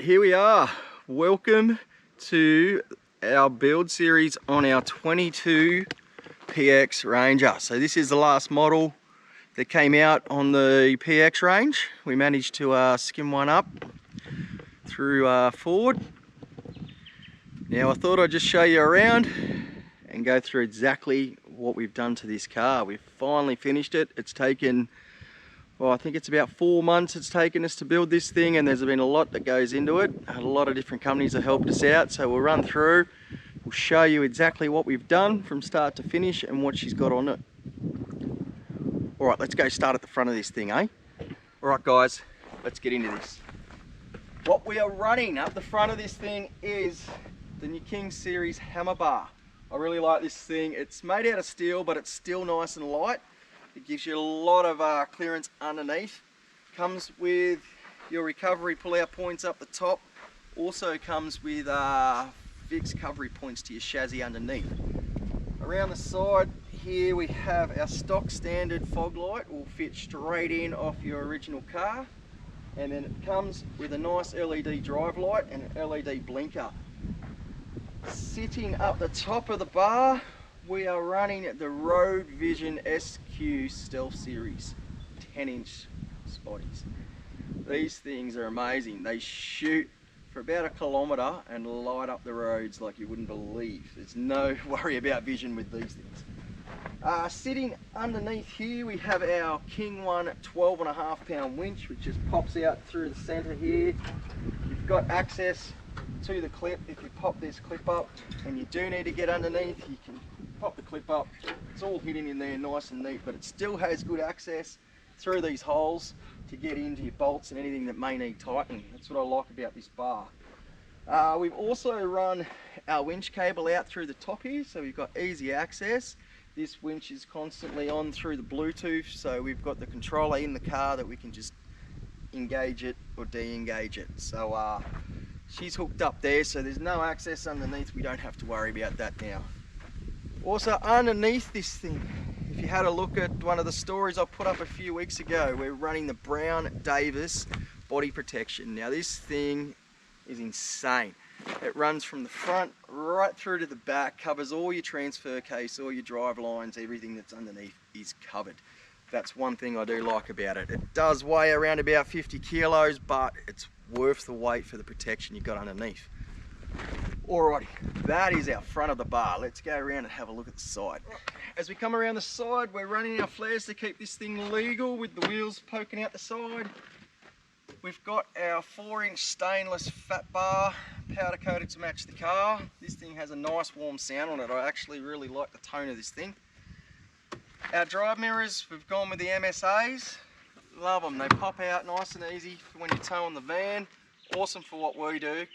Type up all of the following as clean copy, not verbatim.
here we are. Welcome to our build series on our 22 PX Ranger. So this is the last model that came out on the PX range. We managed to skim one up through Ford. Now I thought I'd just show you around and go through exactly what we've done to this car. We've finally finished it. It's taken, well, I think it's about 4 months it's taken us to build this thing, and there's been a lot that goes into it. A lot of different companies have helped us out, so we'll run through, we'll show you exactly what we've done from start to finish and what she's got on it. Alright, let's go start at the front of this thing, eh? Alright guys, let's get into this. What we are running up the front of this thing is the New King Series hammer bar. I really like this thing. It's made out of steel, but it's still nice and light. It gives you a lot of clearance underneath. Comes with your recovery pull-out points up the top. Also comes with fixed recovery points to your chassis underneath. Around the side here we have our stock standard fog light. Will fit straight in off your original car. And then it comes with a nice LED drive light and an LED blinker. Sitting up the top of the bar, we are running the Road Vision SQ Stealth Series 10-inch spotties. These things are amazing. They shoot for about 1 kilometre and light up the roads like you wouldn't believe. There's no worry about vision with these things. Sitting underneath here we have our King One 12.5 pound winch, which just pops out through the centre here. You've got access to the clip. If you pop this clip up and you do need to get underneath, you can pop the clip up. It's all hidden in there nice and neat, but it still has good access through these holes to get into your bolts and anything that may need tightening. That's what I like about this bar. We've also run our winch cable out through the top here, so we've got easy access. This winch is constantly on through the Bluetooth, so we've got the controller in the car that we can just engage it or de-engage it. So she's hooked up there, so there's no access underneath. We don't have to worry about that now. Also underneath this thing, if you had a look at one of the stories I put up a few weeks ago, we're running the Brown Davis body protection. Now this thing is insane. It runs from the front right through to the back, covers all your transfer case, all your drive lines, everything that's underneath is covered. That's one thing I do like about it. It does weigh around about 50 kilos, but it's worth the weight for the protection you've got underneath. Alrighty, that is our front of the bar. Let's go around and have a look at the side. As we come around the side, we're running our flares to keep this thing legal with the wheels poking out the side. We've got our 4-inch stainless fat bar, powder coated to match the car. This thing has a nice warm sound on it. I actually really like the tone of this thing. Our drive mirrors, we've gone with the MSAs. Love them, they pop out nice and easy for when you tow on the van. Awesome for what we do.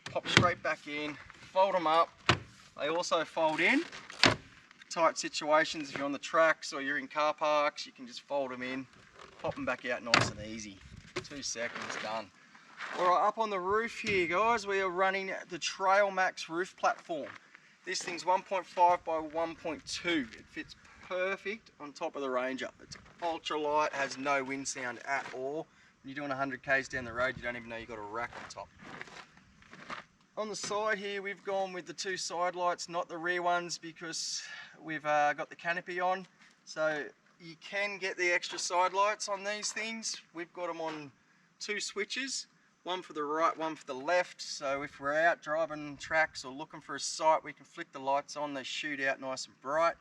Pop straight back in, fold them up. They also fold in. For tight situations, if you're on the tracks or you're in car parks, you can just fold them in, pop them back out nice and easy. 2 seconds, done. Alright, up on the roof here guys, we are running the Trail Max roof platform. This thing's 1.5 by 1.2. It fits perfect on top of the Ranger. It's ultra light, has no wind sound at all. When you're doing 100 k's down the road, you don't even know you've got a rack on top. On the side here, we've gone with the 2 side lights, not the rear ones, because we've got the canopy on. So you can get the extra side lights on these things. We've got them on 2 switches, one for the right, one for the left. So if we're out driving tracks or looking for a site, we can flick the lights on, they shoot out nice and bright.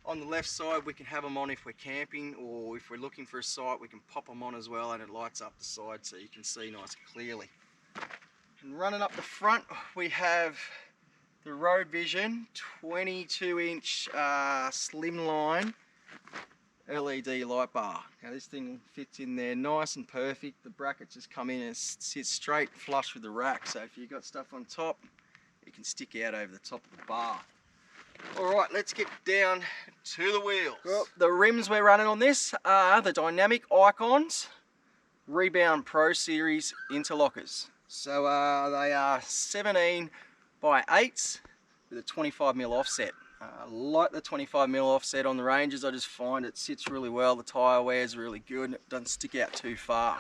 On the left side, we can have them on if we're camping, or if we're looking for a site, we can pop them on as well, and it lights up the side so you can see nice and clearly. And running up the front, we have the Road Vision 22-inch slimline LED light bar. Now this thing fits in there nice and perfect. The brackets just come in and sit straight flush with the rack, so if you've got stuff on top, it can stick out over the top of the bar. Alright, let's get down to the wheels. Well, the rims we're running on this are the Dynamic Icons Rebound Pro Series interlockers. So they are 17 by 8s with a 25mm offset. Like the 25mm offset on the Rangers, I just find it sits really well. The tyre wear is really good and it doesn't stick out too far.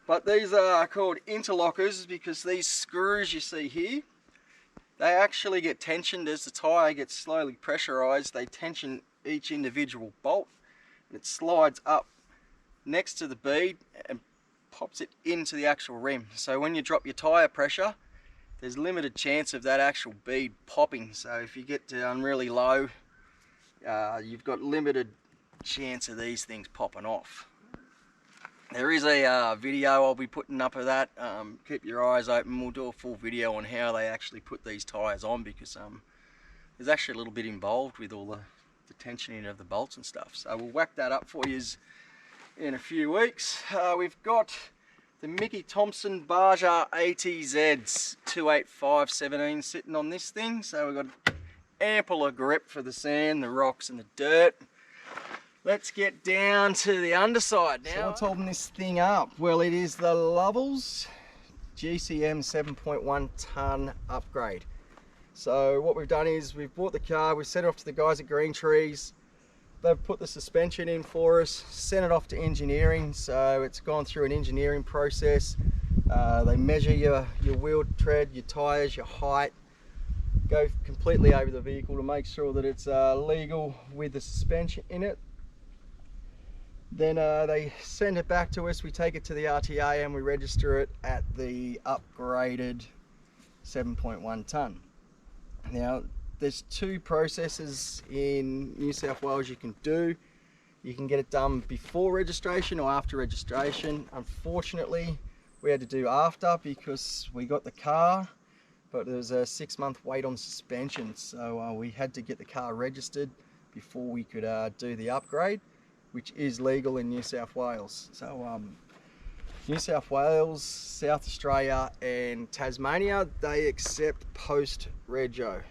But these are called interlockers because these screws you see here, they actually get tensioned as the tyre gets slowly pressurised. They tension each individual bolt and it slides up next to the bead and pops it into the actual rim. So when you drop your tyre pressure, there's limited chance of that actual bead popping. So if you get down really low, you've got limited chance of these things popping off. There is a video I'll be putting up of that. Keep your eyes open. We'll do a full video on how they actually put these tyres on, because there's actually a little bit involved with all the tensioning of the bolts and stuff. So we'll whack that up for you in a few weeks. We've got the Mickey Thompson Baja ATZs 285/17 sitting on this thing. So we've got ample of grip for the sand, the rocks and the dirt. Let's get down to the underside now. So what's holding this thing up? Well, it is the Lovells GCM 7.1 tonne upgrade. So what we've done is we've bought the car, we've sent it off to the guys at Green Trees. They've put the suspension in for us, sent it off to engineering. So it's gone through an engineering process. They measure your wheel tread, your tyres, your height, go completely over the vehicle to make sure that it's legal with the suspension in it. Then they send it back to us, we take it to the RTA and we register it at the upgraded 7.1 tonne. Now there's two processes in New South Wales you can do. You can get it done before registration or after registration. Unfortunately, we had to do after because we got the car, but there was a 6-month wait on suspension. So we had to get the car registered before we could do the upgrade, which is legal in New South Wales. So New South Wales, South Australia and Tasmania, they accept post-rego.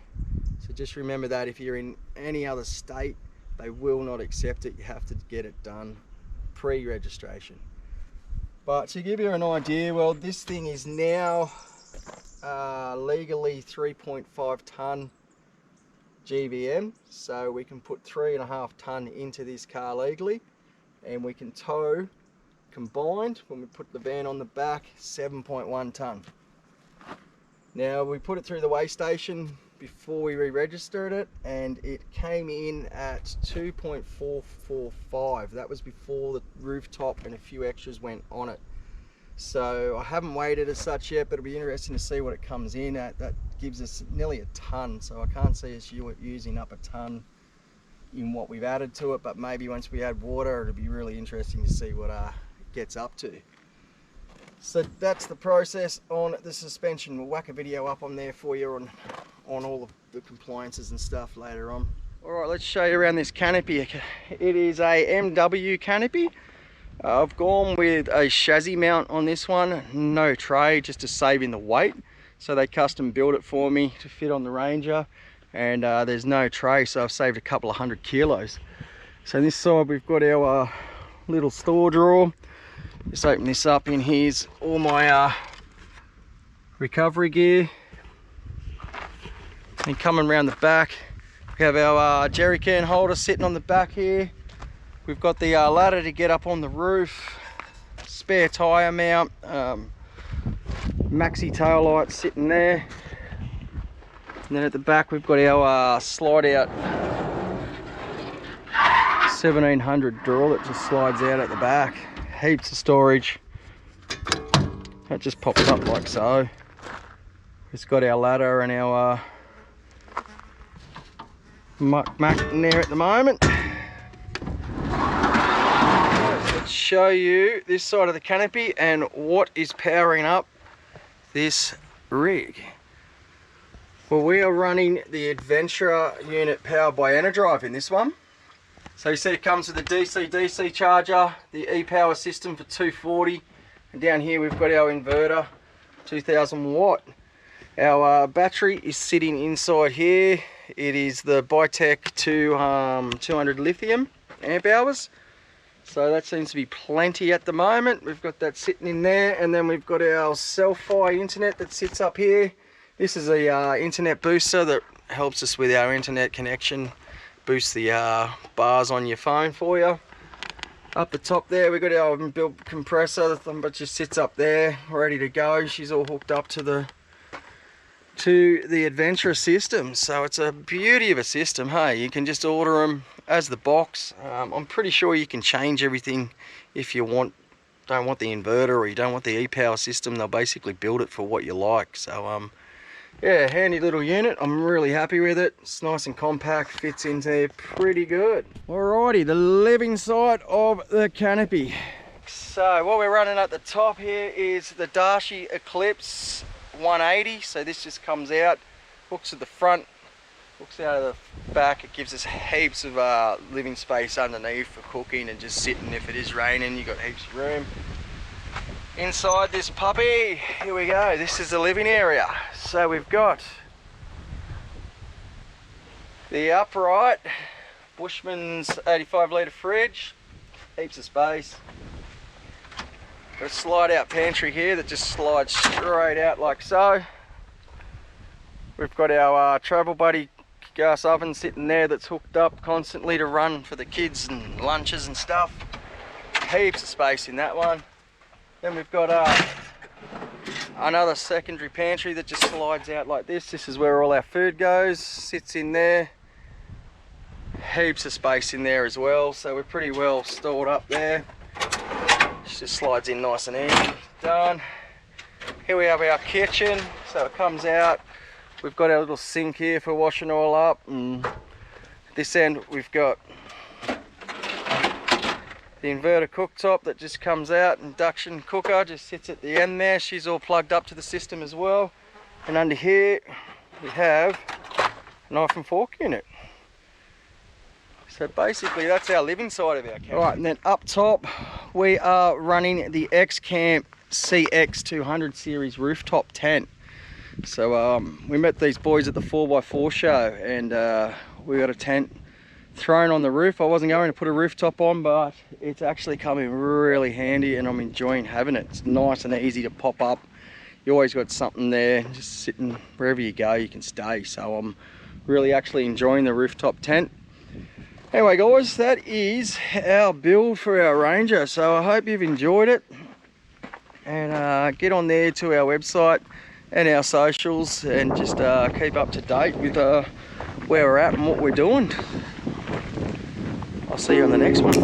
So just remember that if you're in any other state, they will not accept it. You have to get it done pre-registration. But to give you an idea, well, this thing is now legally 3.5 tonne GVM, so we can put 3.5 tonne into this car legally, and we can tow combined, when we put the van on the back, 7.1 tonne. Now we put it through the weigh station before we re-registered it, and it came in at 2.445. That was before the rooftop and a few extras went on it. So I haven't weighed it as such yet, but it'll be interesting to see what it comes in at. That gives us nearly a tonne, so I can't see us using up a tonne in what we've added to it, but maybe once we add water, it'll be really interesting to see what it gets up to. So that's the process on the suspension. We'll whack a video up on there for you on all of the compliances and stuff later on. Alright, let's show you around this canopy. It is a MW canopy. I've gone with a chassis mount on this one, no tray, just to save in the weight. So they custom built it for me to fit on the Ranger, and there's no tray, so I've saved a couple of 100 kilos. So this side we've got our little store drawer. Just open this up, in here's all my recovery gear. And coming around the back, we have our jerry can holder sitting on the back here. We've got the ladder to get up on the roof, spare tyre mount, maxi tail light sitting there. And then at the back we've got our slide out 1700 drawer that just slides out at the back. Heaps of storage. That just pops up like so. It's got our ladder and our muck in there at the moment. Let's show you this side of the canopy and what is powering up this rig. Well, we are running the Adventurer unit powered by Enerdrive in this one. So you see it comes with a DC-DC charger, the e-power system for 240, and down here we've got our inverter, 2000 watt. Our battery is sitting inside here. It is the Bitec 200 lithium amp hours. So that seems to be plenty at the moment. We've got that sitting in there, and then we've got our Selfie internet that sits up here. This is a internet booster that helps us with our internet connection, boosts the bars on your phone for you. Up the top there, we've got our built compressor that just sits up there, ready to go. She's all hooked up to the Adventurer system, so it's a beauty of a system. Hey, you can just order them as the box. I'm pretty sure you can change everything if you don't want the inverter or you don't want the e-power system. They'll basically build it for what you like. So yeah, handy little unit. I'm really happy with it. It's nice and compact, fits in there pretty good. Alrighty, the living side of the canopy. So what we're running at the top here is the Darshi Eclipse 180. So this just comes out, hooks at the front, hooks out of the back. It gives us heaps of living space underneath for cooking and just sitting. If it is raining, you've got heaps of room. Inside this puppy, here we go, this is the living area. So we've got the upright Bushman's 85 litre fridge, heaps of space. Got a slide out pantry here that just slides straight out like so. We've got our Travel Buddy gas oven sitting there that's hooked up constantly to run for the kids and lunches and stuff. Heaps of space in that one. Then we've got another secondary pantry that just slides out like this. This is where all our food goes, sits in there. Heaps of space in there as well, so we're pretty well stored up there. It just slides in nice and easy. Done. Here we have our kitchen, so it comes out. We've got our little sink here for washing all up, and this end we've got the inverter cooktop that just comes out. Induction cooker just sits at the end there. She's all plugged up to the system as well. And under here we have a knife and fork unit. So basically that's our living side of our camp. Alright, and then up top we are running the X-Camp CX200 series rooftop tent. So we met these boys at the 4x4 show, and we got a tent thrown on the roof. I wasn't going to put a rooftop on, but it's actually coming really handy and I'm enjoying having it. It's nice and easy to pop up. You always got something there, just sitting wherever you go you can stay. So I'm really actually enjoying the rooftop tent. Anyway guys, that is our build for our Ranger. So I hope you've enjoyed it, and get on there to our website and our socials and just keep up to date with where we're at and what we're doing. I'll see you on the next one.